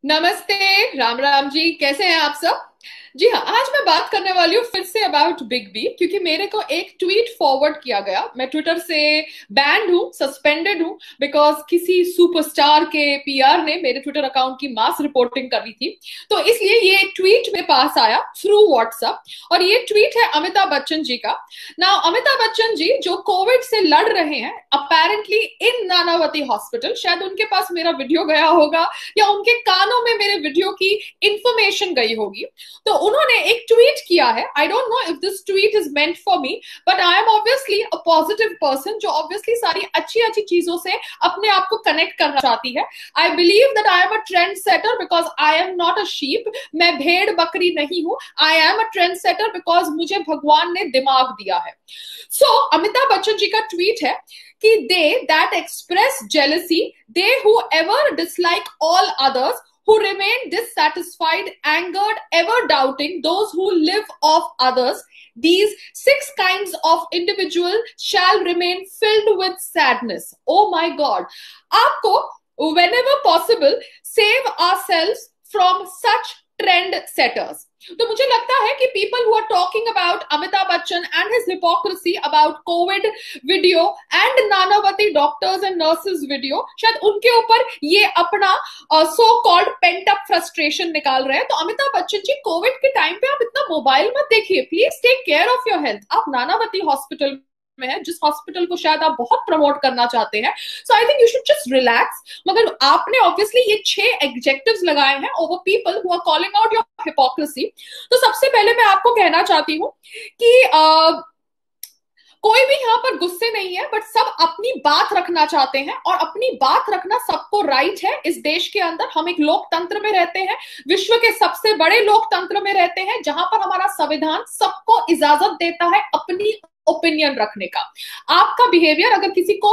नमस्ते। राम राम जी, कैसे हैं आप सब? जी हाँ, आज मैं बात करने वाली हूँ फिर से अबाउट बिग बी, क्योंकि मेरे को एक ट्वीट फॉरवर्ड किया गया। मैं ट्विटर से बैंड हूँ, सस्पेंडेड हूँ, बिकॉज किसी सुपरस्टार के पीआर ने मेरे ट्विटर अकाउंट की मास रिपोर्टिंग करी थी। तो इसलिए ये ट्वीट मेरे पास आया थ्रू व्हाट्सएप, और ये ट्वीट है अमिताभ बच्चन जी का। ना अमिताभ बच्चन जी जो कोविड से लड़ रहे हैं अपेरेंटली इन नानावती हॉस्पिटल, शायद उनके पास मेरा वीडियो गया होगा या उनके कानों में मेरे वीडियो की इंफॉर्मेशन गई होगी। तो उन्होंने एक ट्वीट किया है। I don't know if this tweet is meant for me, but I am obviously a positive person जो ऑब्वियसली सारी अच्छी अच्छी चीजों से अपने आप को कनेक्ट करना चाहती है। I believe that I am a trend setter because I am not a sheep. मैं भेड़ बकरी नहीं हूं। I am a trend setter because मुझे भगवान ने दिमाग दिया है। सो अमिताभ बच्चन जी का ट्वीट है कि they that express jealousy, they who ever dislike all others, who remain dissatisfied, angered, ever doubting, those who live off others, these six kinds of individual shall remain filled with sadness. Oh my God. आपको whenever possible save ourselves from such trend setters. तो मुझे लगता है कि people who are talking about Amitabh Bachchan and his hypocrisy about covid video and Nanavati doctors and nurses video, शायद उनके ऊपर ये अपना so called pent up frustration निकाल रहे हैं। तो अमिताभ बच्चन जी, कोविड के टाइम पे आप इतना मोबाइल मत देखिए, please take care of your health. आप नानावती हॉस्पिटल में है, जिस हॉस्पिटल को शायद आप बहुत प्रमोट करना चाहते हैं। So I think you should just relax. मगर आपने ऑब्वियसली ये 6 एडजेक्टिव्स लगाए हैं over people who are calling out your hypocrisy. तो सबसे पहले मैं आपको कहना चाहती हूँ कि कोई भी यहाँ पर गुस्से नहीं है, बट सब अपनी बात रखना चाहते हैं, और अपनी बात रखना सबको राइट है। इस देश के अंदर हम एक लोकतंत्र में रहते हैं, विश्व के सबसे बड़े लोकतंत्र में रहते हैं, जहां पर हमारा संविधान सबको इजाजत देता है अपनी ओपिनियन रखने का। आपका बिहेवियर अगर किसी को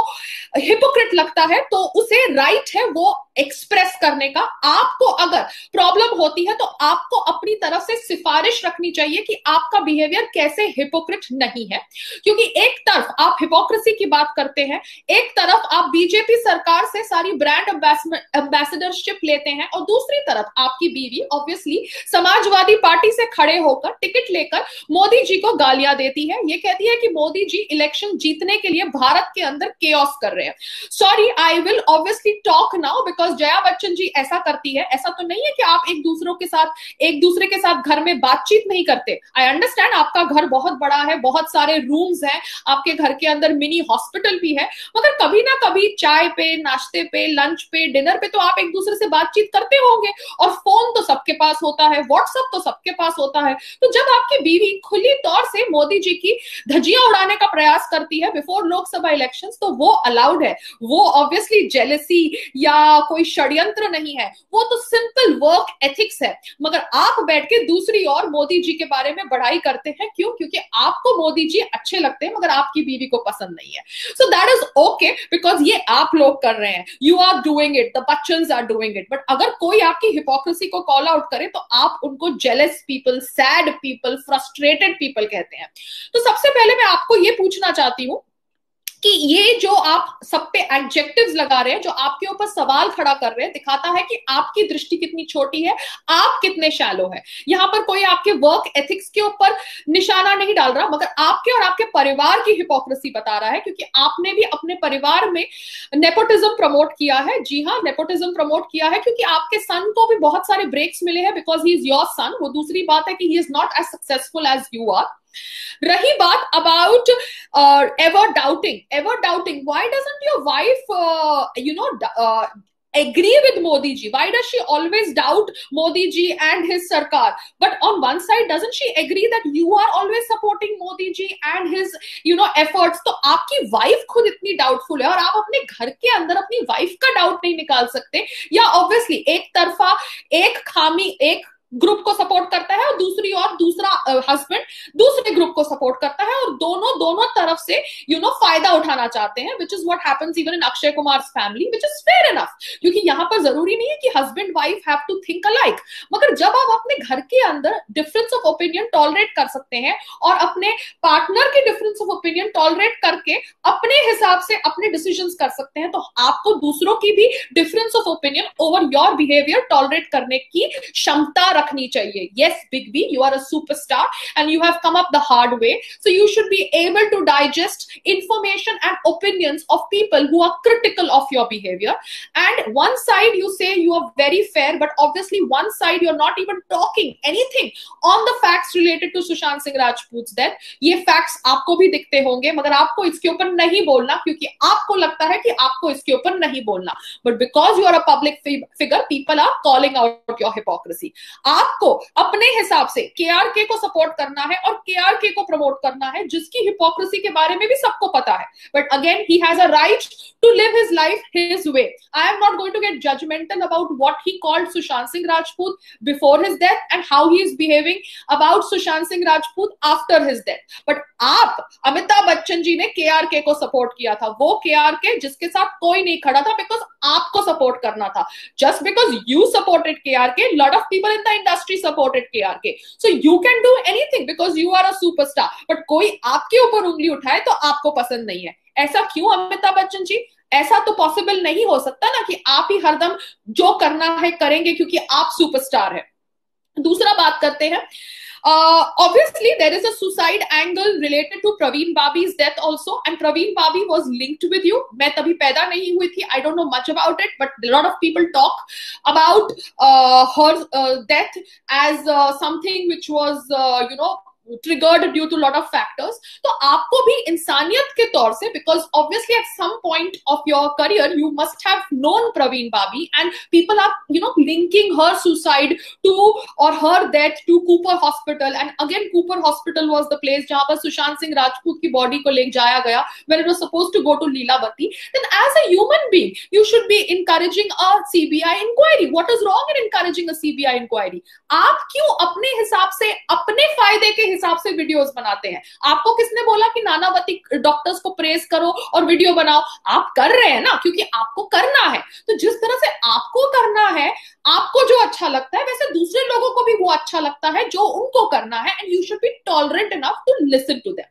हिपोक्रेट लगता है तो उसे राइट है वो एक्सप्रेस करने का। आपको अगर प्रॉब्लम होती है तो आपको अपनी तरफ से सिफारिश रखनी चाहिए कि आपका बिहेवियर कैसे हिपोक्रेट नहीं है। क्योंकि एक तरफ आप हिपोक्रेसी की बात करते हैं, एक तरफ आप बीजेपी सरकार से सारी ब्रांड एम्बेसडरशिप लेते हैं, और दूसरी तरफ आपकी बीवी ऑब्वियसली समाजवादी पार्टी से खड़े होकर टिकट लेकर मोदी जी को गालियां देती है। ये कहती है कि मोदी जी इलेक्शन जीतने के लिए भारत के अंदर केओस कर रहे हैं। Sorry, I will obviously talk now because Jaya Bachchan ji ऐसा करती है। ऐसा तो नहीं है कि आप एक दूसरे के साथ घर में बातचीत नहीं करते। आई अंडरस्टैंड आपका घर बहुत बड़ा है, बहुत सारे रूम्स हैं, आपके घर के अंदर मिनी हॉस्पिटल भी है, मगर कभी ना कभी चाय पे, नाश्ते पे, लंच पे, डिनर पे तो आप एक दूसरे से बातचीत करते होंगे। और फोन तो सबके पास होता है, व्हाट्सएप तो सबके पास होता है। तो जब आपकी बीवी खुली तौर से मोदी जी की धज्जियां उड़ाने का प्रयास करती है बिफोर लोकसभा इलेक्शंस, तो वो अलाउड है। वो ऑब्वियसली जेलसी या कोई षड्यंत्र नहीं है, वो तो सिंपल वर्क एथिक्स है। मगर आप बैठ के दूसरी ओर मोदी जी के बारे में बढ़ाई करते हैं। क्यों? क्योंकि आपको मोदी जी अच्छे लगते हैं, मगर आपकी बीवी को पसंद नहीं है। So that is okay, because ये आप लोग कर रहे हैं, you are doing it, the Bachchans are doing it. But अगर कोई आपकी हिपोक्रेसी को कॉल आउट करे तो आप उनको jealous people, sad people, frustrated people कहते हैं। तो सबसे पहले मैं आपको ये पूछना चाहती हूं कि ये जो आप सब पे एडजेक्टिव्स लगा रहे हैं, जो आपके ऊपर सवाल खड़ा कर रहे हैं, दिखाता है कि आपकी दृष्टि कितनी छोटी है, आप कितने शैलो है। यहां पर कोई आपके वर्क एथिक्स के ऊपर निशाना नहीं डाल रहा, मगर आपके और आपके परिवार की हिपोक्रेसी बता रहा है, क्योंकि आपने भी अपने परिवार में नेपोटिज्म प्रमोट किया है। जी हाँ, नेपोटिज्म प्रमोट किया है, क्योंकि आपके सन को भी बहुत सारे ब्रेक्स मिले हैं because he is your son. वो दूसरी बात है कि he is not as successful as you are. रही बात about ever doubting, why doesn't your wife agree with Modi ji? Why does she always doubt Modi ji and his sarkar? But on one side, doesn't she agree that you are always supporting Modi ji and his efforts? तो आपकी wife खुद इतनी doubtful है और आप अपने घर के अंदर अपनी वाइफ का डाउट नहीं निकाल सकते। या ऑब्वियसली एक तरफा, एक खामी, एक ग्रुप को सपोर्ट करता है और दूसरी ओर दूसरा हस्बैंड दूसरे ग्रुप को सपोर्ट करता है, और दोनों दोनों तरफ से फायदा उठाना चाहते हैं, which is what happens even in Akshay Kumar family, which is fair enough, क्योंकि यहाँ पर जरूरी नहीं है कि husband wife have to think alike. मगर जब आप अपने घर के अंदर डिफरेंस ऑफ ओपिनियन टॉलरेट कर सकते हैं और अपने पार्टनर के डिफरेंस ऑफ ओपिनियन टॉलरेट करके अपने हिसाब से अपने डिसीजंस कर सकते हैं, तो आपको दूसरों की भी difference of opinion over your behaviour tolerate करने की क्षमता रखनी चाहिए। Yes big B, you are a superstar and you have come up the hard way, so you should be able to digest information and opinions of people who are critical of your behavior. And one side you say you are very fair, but obviously one side you're not even talking anything on the facts related to Sushant Singh Rajput's death. ये facts आपको भी दिखते होंगे, मगर आपको इसके ऊपर नहीं बोलना, क्योंकि आपको लगता है कि आपको इसके ऊपर नहीं बोलना, but because you are a public figure, people are calling out your hypocrisy. आपको अपने हिसाब से KRK को सपोर्ट करना है और KRK को प्रमोट करना है, जिसकी हिपोक्रेसी के बारे में भी सबको पता है, but again he has a right to live his life his way. I am not going to get judgmental about what he called Sushant Singh Rajput before his death and how he is behaving about Sushant Singh Rajput after his death. But आप अमिताभ बच्चन जी ने KRK को support किया था, वो KRK जिसके साथ कोई नहीं खड़ा था, बिकॉज आपको सपोर्ट करना था. Just because you supported KRK, lot of people in the industry supported KRK. So you can do anything because you are a superstar. But कोई आपके ऊपर उंगली उठाए तो आपको पसंद नहीं है. ऐसा क्यों अमिताभ बच्चन जी? ऐसा तो पॉसिबल नहीं हो सकता ना कि आप ही हरदम जो करना है करेंगे क्योंकि आप सुपरस्टार है. दूसरा बात करते हैं. Obviously there is a suicide angle related to Praveen Babi's death also, and Praveen Babi was linked with you. मैं तभी पैदा नहीं हुई थी, I don't know much about it, but a lot of people talk about her death as something which was triggered due to lot of factors. तो आपको भी इंसानियत के तौर से, because obviously at some point of your career you must have known Praveen Babi, and people are linking her suicide to or her death to Cooper Hospital, and again Cooper Hospital was the place जहाँ पर सुशांत सिंह राजपूत की body को ले जाया गया when it was supposed to go to Leelavati. Then as a human being you should be encouraging a CBI inquiry. What is wrong in encouraging a CBI inquiry? आप क्यों अपने हिसाब से अपने फायदे के हिसाब से वीडियोस बनाते हैं? आपको किसने बोला कि नानावती डॉक्टर्स को प्रेस करो और वीडियो बनाओ? आप कर रहे हैं ना क्योंकि आपको करना है. तो जिस तरह से आपको करना है, आपको जो अच्छा लगता है, वैसे दूसरे लोगों को भी वो अच्छा लगता है जो उनको करना है, and you should be tolerant enough to listen to them.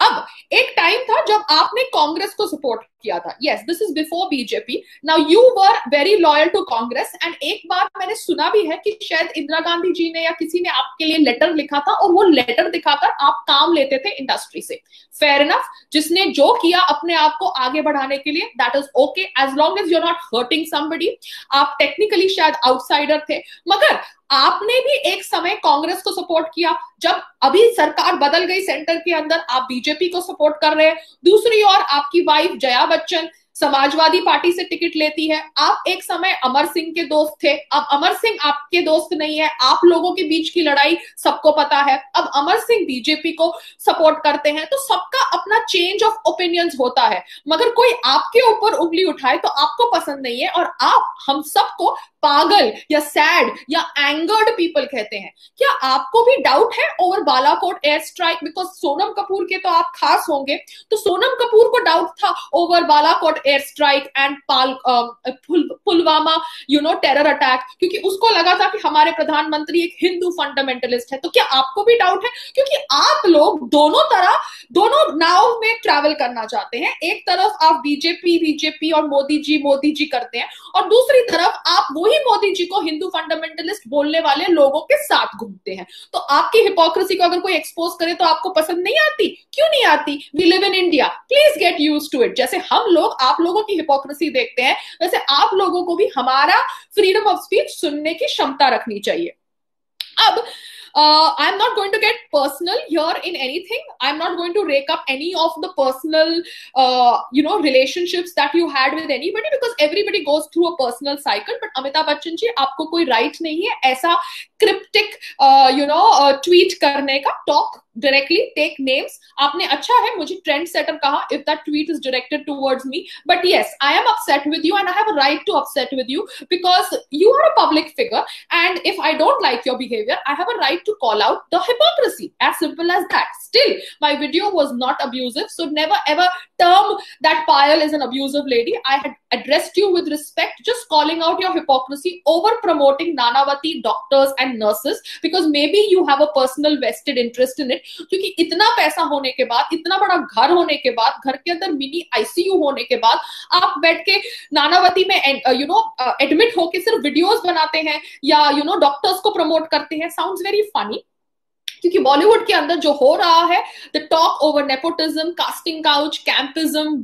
अब एक टाइम था जब आपने कांग्रेस को सपोर्ट किया था. Yes, this is before BJP. Now you were very loyal to Congress, and एक बार मैंने सुना भी है कि शायद इंदिरा गांधी जी ने या किसी ने आपके लिए लेटर लिखा था, और वो लेटर दिखाकर आप काम लेते थे इंडस्ट्री से. फेयर इनफ, जिसने जो किया अपने आप को आगे बढ़ाने के लिए, that is okay, as long as you are not hurting somebody. आप टेक्निकली शायद आउटसाइडर थे, मगर आपने भी एक समय कांग्रेस को सपोर्ट किया. जब अभी सरकार बदल गई सेंटर के अंदर, आप बीजेपी को सपोर्ट कर रहे हैं. दूसरी ओर आपकी वाइफ जया बच्चन समाजवादी पार्टी से टिकट लेती है. आप एक समय अमर सिंह के दोस्त थे, अब अमर सिंह आपके दोस्त नहीं है. आप लोगों के बीच की लड़ाई सबको पता है. अब अमर सिंह बीजेपी को सपोर्ट करते हैं. तो सबका अपना चेंज ऑफ ओपिनियंस होता है, मगर कोई आपके ऊपर उंगली उठाए तो आपको पसंद नहीं है, और आप हम सबको पागल या सैड या एंगर्ड पीपल कहते हैं. क्या आपको भी डाउट है over Balakot air strike? Because Sonam Kapoor के तो आप खास होंगे, तो सोनम कपूर को डाउट था over Balakot air strike and Pulwama terror attack, क्योंकि उसको लगा था कि हमारे प्रधानमंत्री एक हिंदू फंडामेंटलिस्ट है. तो क्या आपको भी डाउट है? क्योंकि आप लोग दोनों नाव में ट्रैवल करना चाहते हैं. एक तरफ आप बीजेपी और मोदी जी करते हैं, और दूसरी तरफ आप वही मोदी जी को हिंदू फंडामेंटलिस्ट बोलने वाले लोगों के साथ घूमते हैं. तो आपकी हिपोक्रेसी को अगर कोई एक्सपोज करे तो आपको पसंद नहीं आती? क्यों नहीं आती? We live in India, please get used to it. जैसे हम लोग आप लोगों की हिपोक्रेसी देखते हैं, वैसे आप लोगों को भी हमारा फ्रीडम ऑफ स्पीच सुनने की क्षमता रखनी चाहिए. अब I'm not going to get personal here in anything. I'm not going to rake up any of the personal, relationships that you had with anybody, because everybody goes through a personal cycle. But Amitabh Bachchan जी, आपको कोई right नहीं है ऐसा cryptic tweet करने का, talk directly take names. आपने अच्छा है मुझे ट्रेंड सेटर कहा, if that tweet is directed towards me, but yes, I am upset with you and I have a right to upset with you because you are a public figure, and if I don't like your behavior, I have a right to call out the hypocrisy. As simple as that. Still, my video was not abusive, so never ever term that Payal is an abusive lady. I had addressed you with respect, just calling out your hypocrisy over promoting Nanavati doctors and nurses because maybe you have a personal vested interest in it. क्योंकि इतना पैसा होने के बाद, इतना बड़ा घर होने के बाद, घर के अंदर मिनी आईसीयू होने के बाद आप बैठ के नानावती में एडमिट होके सिर्फ वीडियोस बनाते हैं या डॉक्टर्स को प्रमोट करते हैं. Sounds very funny. क्योंकि बॉलीवुड के अंदर जो हो रहा है, the talk over nepotism, casting couch, campism,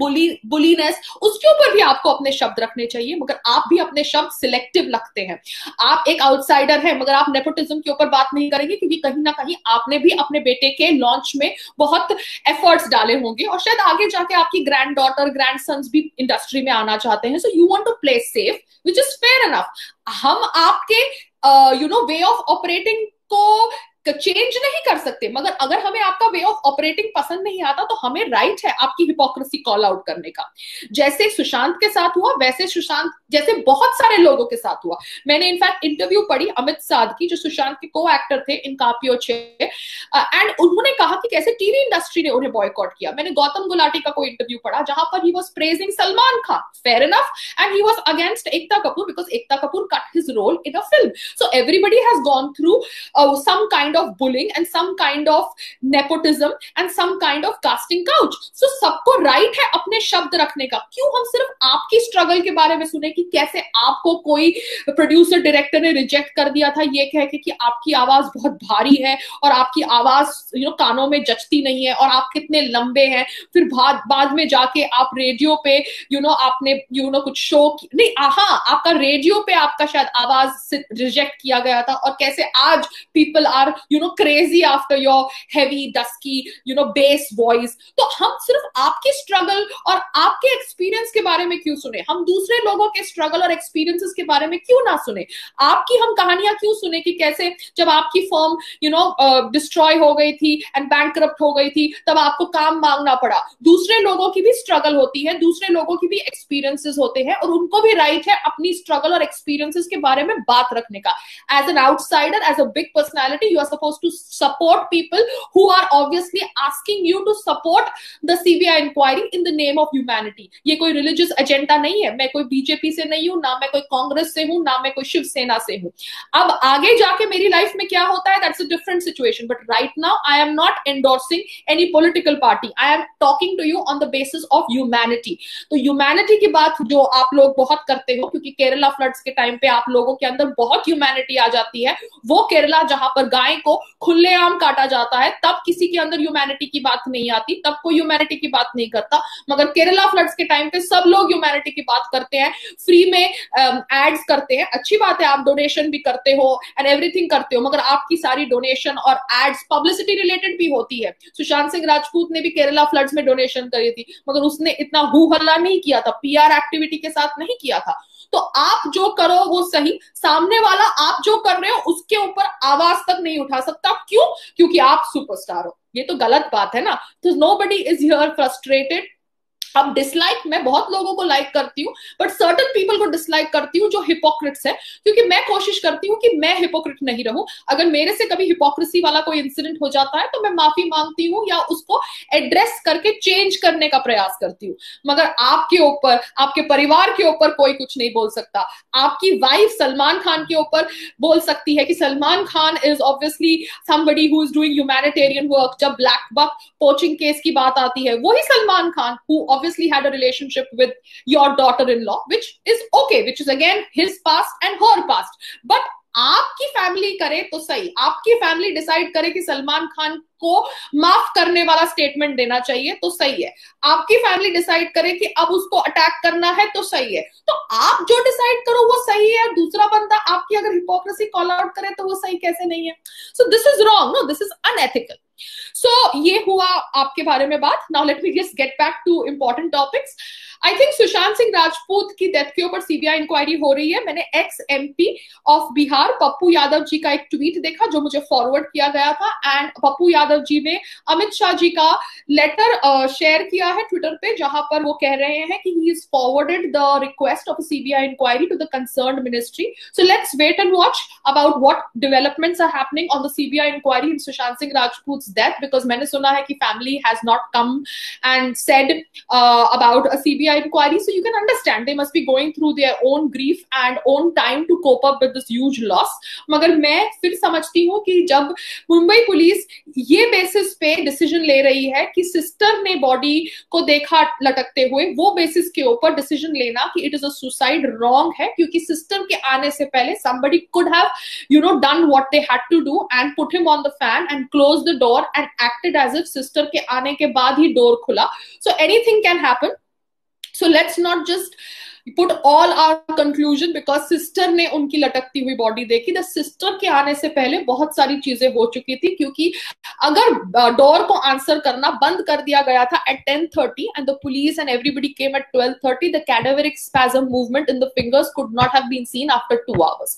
bulliness, उसके ऊपर भी आपको अपने शब्द रखने चाहिए, मगर आप भी अपने शब्द सिलेक्टिव रखते हैं. आप एक आउटसाइडर हैं, मगर आप नेपोटिज्म के ऊपर बात नहीं करेंगे क्योंकि कहीं ना कहीं आपने भी अपने बेटे के लॉन्च में बहुत एफर्ट्स डाले होंगे और शायद आगे जाके आपकी ग्रैंड डॉटर, ग्रैंड सन्स भी इंडस्ट्री में आना चाहते हैं. So you want to play safe, which is fair enough. हम आपके वे ऑफ ऑपरेटिंग को चेंज नहीं कर सकते, मगर अगर हमें आपका वे ऑफ ऑपरेटिंग पसंद नहीं आता तो हमें राइट है आपकी हिपोक्रेसी कॉल आउट करने का. जैसे सुशांत के साथ हुआ, वैसे सुशांत जैसे बहुत सारे लोगों के साथ हुआ. मैंने इनफैक्ट इंटरव्यू पढ़ी अमित साध की, जो सुशांत के को एक्टर थे इन कापियो छे, एंड उन्होंने कहा कि कैसे टीवी इंडस्ट्री ने उन्हें बॉयकॉट किया. मैंने गौतम गुलाटी का कोई इंटरव्यू पढ़ा जहां पर he was praising Salman Khan, fair enough, and he was against Ekta Kapoor because Ekta Kapoor cut his role in a film. So everybody has gone through some kind of bullying and some kind of nepotism and some kind of casting couch. So सबको right है अपने शब्द रखने का. क्यों हम सिर्फ आपकी स्ट्रगल के बारे में सुने कि कैसे आपको कोई प्रोड्यूसर डायरेक्टर ने रिजेक्ट कर दिया था ये कह के कि आपकी आवाज बहुत भारी है और आपकी आवाज कानों में जचती नहीं है और आप कितने लंबे हैं. फिर बाद में जाके आप रेडियो पे आपने कुछ शो नहीं, हाँ आपका रेडियो पे आपका शायद आवाज रिजेक्ट किया गया था और कैसे आज people are crazy after your heavy dusky bass voice. तो हम सिर्फ आपकी स्ट्रगल और आपके एक्सपीरियंस के बारे में क्यों सुने? हम दूसरे लोगों के स्ट्रगल और एक्सपीरियंसेस के बारे में क्यों ना सुने? आपकी हम कहानियां क्यों सुने कि कैसे जब आपकी फर्म डिस्ट्रॉय हो गई थी एंड बैंकक्रप्ट हो गई थी तब आपको काम मांगना पड़ा. दूसरे लोगों की भी स्ट्रगल होती है, दूसरे लोगों की भी एक्सपीरियंसेस होते हैं और उनको भी राइट है अपनी स्ट्रगल और एक्सपीरियंसेस के बारे में बात रखने का. As an outsider, as a big personality, you are supposed to support people who are obviously asking you to support the CBI inquiry in the name of humanity. ये कोई religious agenda नहीं है. मैं कोई बीजेपी से नहीं हूं, ना मैं कोई कांग्रेस से हूं, ना मैं कोई शिवसेना से हूं. अब आगे जाके मेरी लाइफ में क्या होता है, that's a different situation. But right now, I am not endorsing any political party. I am talking to you on the basis of humanity. तो humanity की बात जो आप लोग बहुत करते हो, क्योंकि केरला फ्लड्स के टाइम पे आप लोगों के अंदर बहुत ह्यूमैनिटी आ जाती है. वो केरला जहां पर गाय को खुलेआम काटा जाता है तब किसी के अंदर ह्यूमैनिटी की बात नहीं आती, तब कोई ह्यूमैनिटी की बात नहीं करता. मगर केरला फ्लड्स के टाइम पे सब लोग ह्यूमैनिटी की बात करते हैं, फ्री में एड्स करते हैं. अच्छी बात है, आप डोनेशन भी करते हो एंड एवरीथिंग करते हो, मगर आपकी सारी डोनेशन और एड्स पब्लिसिटी रिलेटेड भी होती है. सुशांत सिंह राजपूत ने भी केरला फ्लड्स में डोनेशन करी थी, मगर उसने इतना हू हल्ला नहीं किया था, पीआर एक्टिविटी के साथ नहीं किया था. तो आप जो करो वो सही, सामने वाला आप जो कर रहे हो उसके ऊपर आवाज तक नहीं उठा सकता. क्यों? क्योंकि आप सुपरस्टार हो. ये तो गलत बात है ना. तो नोबडी इज हियर फ्रस्ट्रेटेड. अब डिसलाइक मैं बहुत लोगों को लाइक करती हूँ, बट सर्टन पीपल को डिसलाइक करती हूँ जो हिपोक्रिट्स है, क्योंकि मैं कोशिश करती हूँ कि मैं हिपोक्रिट नहीं रहूं. अगर मेरे से कभी हिपोक्रेसी वाला कोई इंसिडेंट हो जाता है तो मैं माफी मांगती हूँ या उसको एड्रेस करके चेंज करने का प्रयास करती हूँ. मगर आपके ऊपर, आपके परिवार के ऊपर कोई कुछ नहीं बोल सकता. आपकी वाइफ सलमान खान के ऊपर बोल सकती है कि Salman Khan is obviously somebody who is doing humanitarian work. जब ब्लैक बक पोचिंग केस की बात आती है, वही Salman Khan who obviously had a relationship with your daughter-in-law, which is okay, which is again his past and her past. But आपकी family करे तो सही, आपकी फैमिली डिसाइड करे कि सलमान खान को माफ करने वाला स्टेटमेंट देना चाहिए तो सही है. आपकी फैमिली डिसाइड करे कि अब उसको अटैक करना है तो सही है. तो आप जो डिसाइड करो वो सही है. दूसरा बंदा आपकी अगर हिपोक्रेसी कॉल आउट करे तो वो सही कैसे नहीं है? So this is wrong. No, this is unethical. So ये हुआ आपके बारे में बात. Now let me just get back to important topics. I think Sushant Singh Rajput की डेथ के ऊपर सीबीआई इंक्वायरी हो रही है. मैंने ex MP of Bihar Pappu Yadav ji का एक ट्वीट देखा जो मुझे फॉरवर्ड किया गया था, एंड पप्पू यादव जी ने अमित शाह जी का लेटर शेयर किया है ट्विटर पे, जहां पर वो कह रहे हैं कि he is forwarded the request of CBI inquiry to the concerned ministry. So let's wait and watch about what developments are happening on the CBI inquiry in Sushant Singh Rajput's death, because मैंने सुना है कि family has not come and said about a CBI inquiry, so you can understand they must be going through their own grief and own time to cope up with this huge loss. मगर मैं फिर समझती हूँ कि जब Mumbai police ये basis पे decision ले रही है कि सिस्टर ने बॉडी को देखा लटकते हुए, वो बेसिस के ऊपर डिसीजन लेना कि it is a suicide wrong है, क्योंकि सिस्टर के आने से पहले somebody could have done what they had to do and put him on the fan and closed the door and acted as if sister के आने के बाद ही door खुला. So anything can happen. So let's not just put all our conclusion because sister ने उनकी लटकती हुई body देखी. द सिस्टर के आने से पहले बहुत सारी चीजें हो चुकी थी, क्योंकि अगर डोर को आंसर करना बंद कर दिया गया था at 10:30 and the police and everybody came at 12:30, the cadaveric spasm movement in the fingers could not have been seen after 2 hours.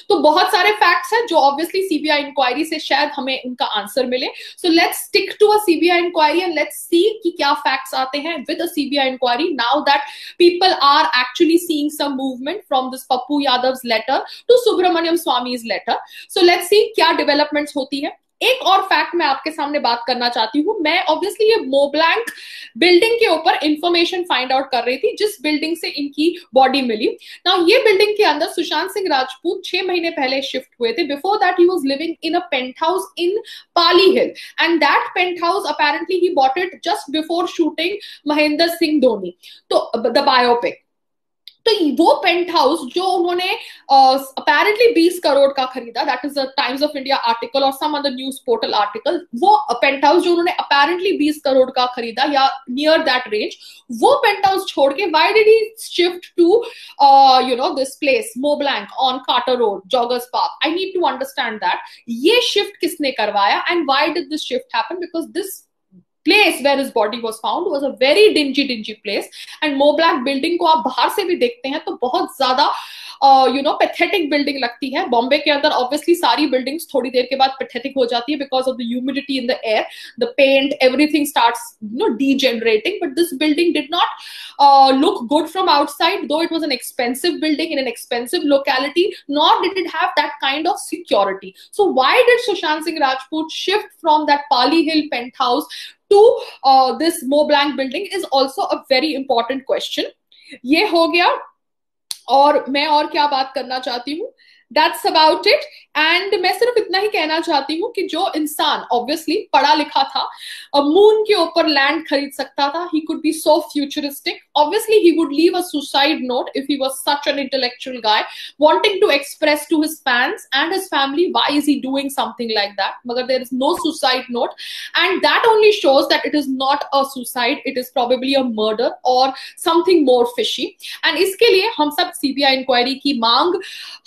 तो बहुत सारे फैक्ट्स हैं जो ऑब्वियसली सीबीआई इंक्वायरी से शायद हमें उनका आंसर मिले. So let's stick to a CBI inquiry and let's see कि क्या फैक्ट्स आते हैं with a CBI inquiry, now that people are actually seeing some movement from this Pappu Yadav's letter to Subramaniam Swamy's letter. So let's see क्या developments होती है. एक और fact मैं आपके सामने बात करना चाहती हूँ. मैं ऑब्वियसली ये मोब्लैंक बिल्डिंग के ऊपर इंफॉर्मेशन फाइंड आउट कर रही थी जिस बिल्डिंग से इनकी बॉडी मिली. नाउ ये बिल्डिंग के अंदर सुशांत सिंह राजपूत 6 महीने पहले शिफ्ट हुए थे. Before that he was living in a penthouse in Pali Hill, and that penthouse apparently he bought it just before shooting Mahendra Singh Dhoni, तो द बायोपिक. तो वो पेंट हाउस जो उन्होंने अपेरेंटली 20 करोड़ का खरीदा, that is the Times of India article और some other news portal article, वो पेंट हाउस जो उन्होंने अपेरेंटली 20 करोड़ का खरीदा या नियर दैट रेंज, वो पेंट हाउस छोड़ के why did he shift to this place Mont Blanc on Carter road, joggers park? I need to understand that. ये शिफ्ट किसने करवाया and why did this shift happen? Because this place where his body was found was a very dingy place, and Moblak building को आप बाहर से भी देखते हैं तो बहुत ज्यादा पैथेटिक बिल्डिंग लगती है. बॉम्बे के अंदर ऑब्वियसली सारी बिल्डिंग्स थोड़ी देर के बाद पैथेटिक हो जाती है because of the humidity in the air, the paint, everything starts degenerating, but this building did not look good from outside, though it was an expensive building in an expensive locality, nor did it have that kind of security. So why did Sushant Singh Rajput shift from that Pali Hill penthouse to this Moblak building is also a very important question. ये हो गया. और मैं और क्या बात करना चाहती हूँ, दैट्स अबाउट इट. एंड मैं सिर्फ इतना ही कहना चाहती हूँ कि जो इंसान ऑब्वियसली पढ़ा लिखा था, मून के ऊपर लैंड खरीद सकता था, he could be so futuristic. Obviously he would leave a suicide note if he was such an intellectual guy wanting to express to his fans and his family why is he doing something like that. मगर there is no suicide note, and that only shows that it is not a suicide, it is probably a murder or something more fishy. And इसके लिए हम सब CBI inquiry की मांग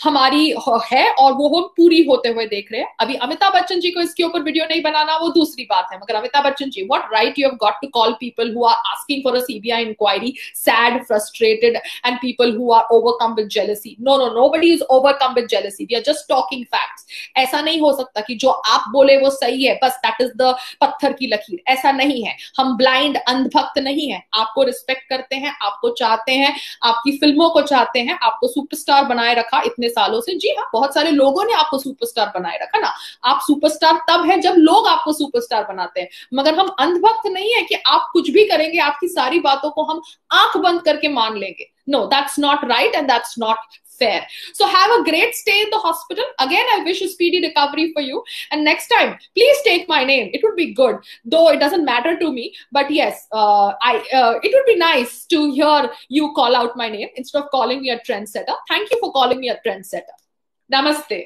हमारी है और वो हम पूरी होते हुए देख रहे हैं. अभी अमिताभ बच्चन जी को इसके ऊपर वीडियो नहीं बनाना वो दूसरी बात है, मगर Amitabh Bachchan ji, what right you have got to call people who are asking for a CBI inquiry sad, frustrated and people who are overcome with jealousy? No, nobody is overcome with jealousy. We are just talking facts. ऐसा नहीं हो सकता कि जो आप बोले वो सही है, बस दैट इज द पत्थर की लकीर. ऐसा नहीं है. हम ब्लाइंड अंधभक्त नहीं है. आपको रिस्पेक्ट करते हैं, आपको चाहते हैं, आपकी फिल्मों को चाहते हैं, आपको सुपरस्टार बनाए रखा इतने सालों से. जी हाँ, बहुत सारे लोगों ने आपको सुपरस्टार बनाए रखा ना. आप सुपरस्टार तब है जब लोग आपको सुपरस्टार बनाते हैं, मगर हम अंधभक्त नहीं है कि आप कुछ भी करेंगे, आपकी सारी बातों को हम आंख बंद करके मान लेंगे. No, that's not right and that's not fair. So have a great stay in the hospital. Again, I wish a speedy recovery for you. And next time, please take my name. It would be good, though it doesn't matter to me. But yes, it would be nice to hear you call out my name instead of calling me a trendsetter. Thank you for calling me a trendsetter. Namaste.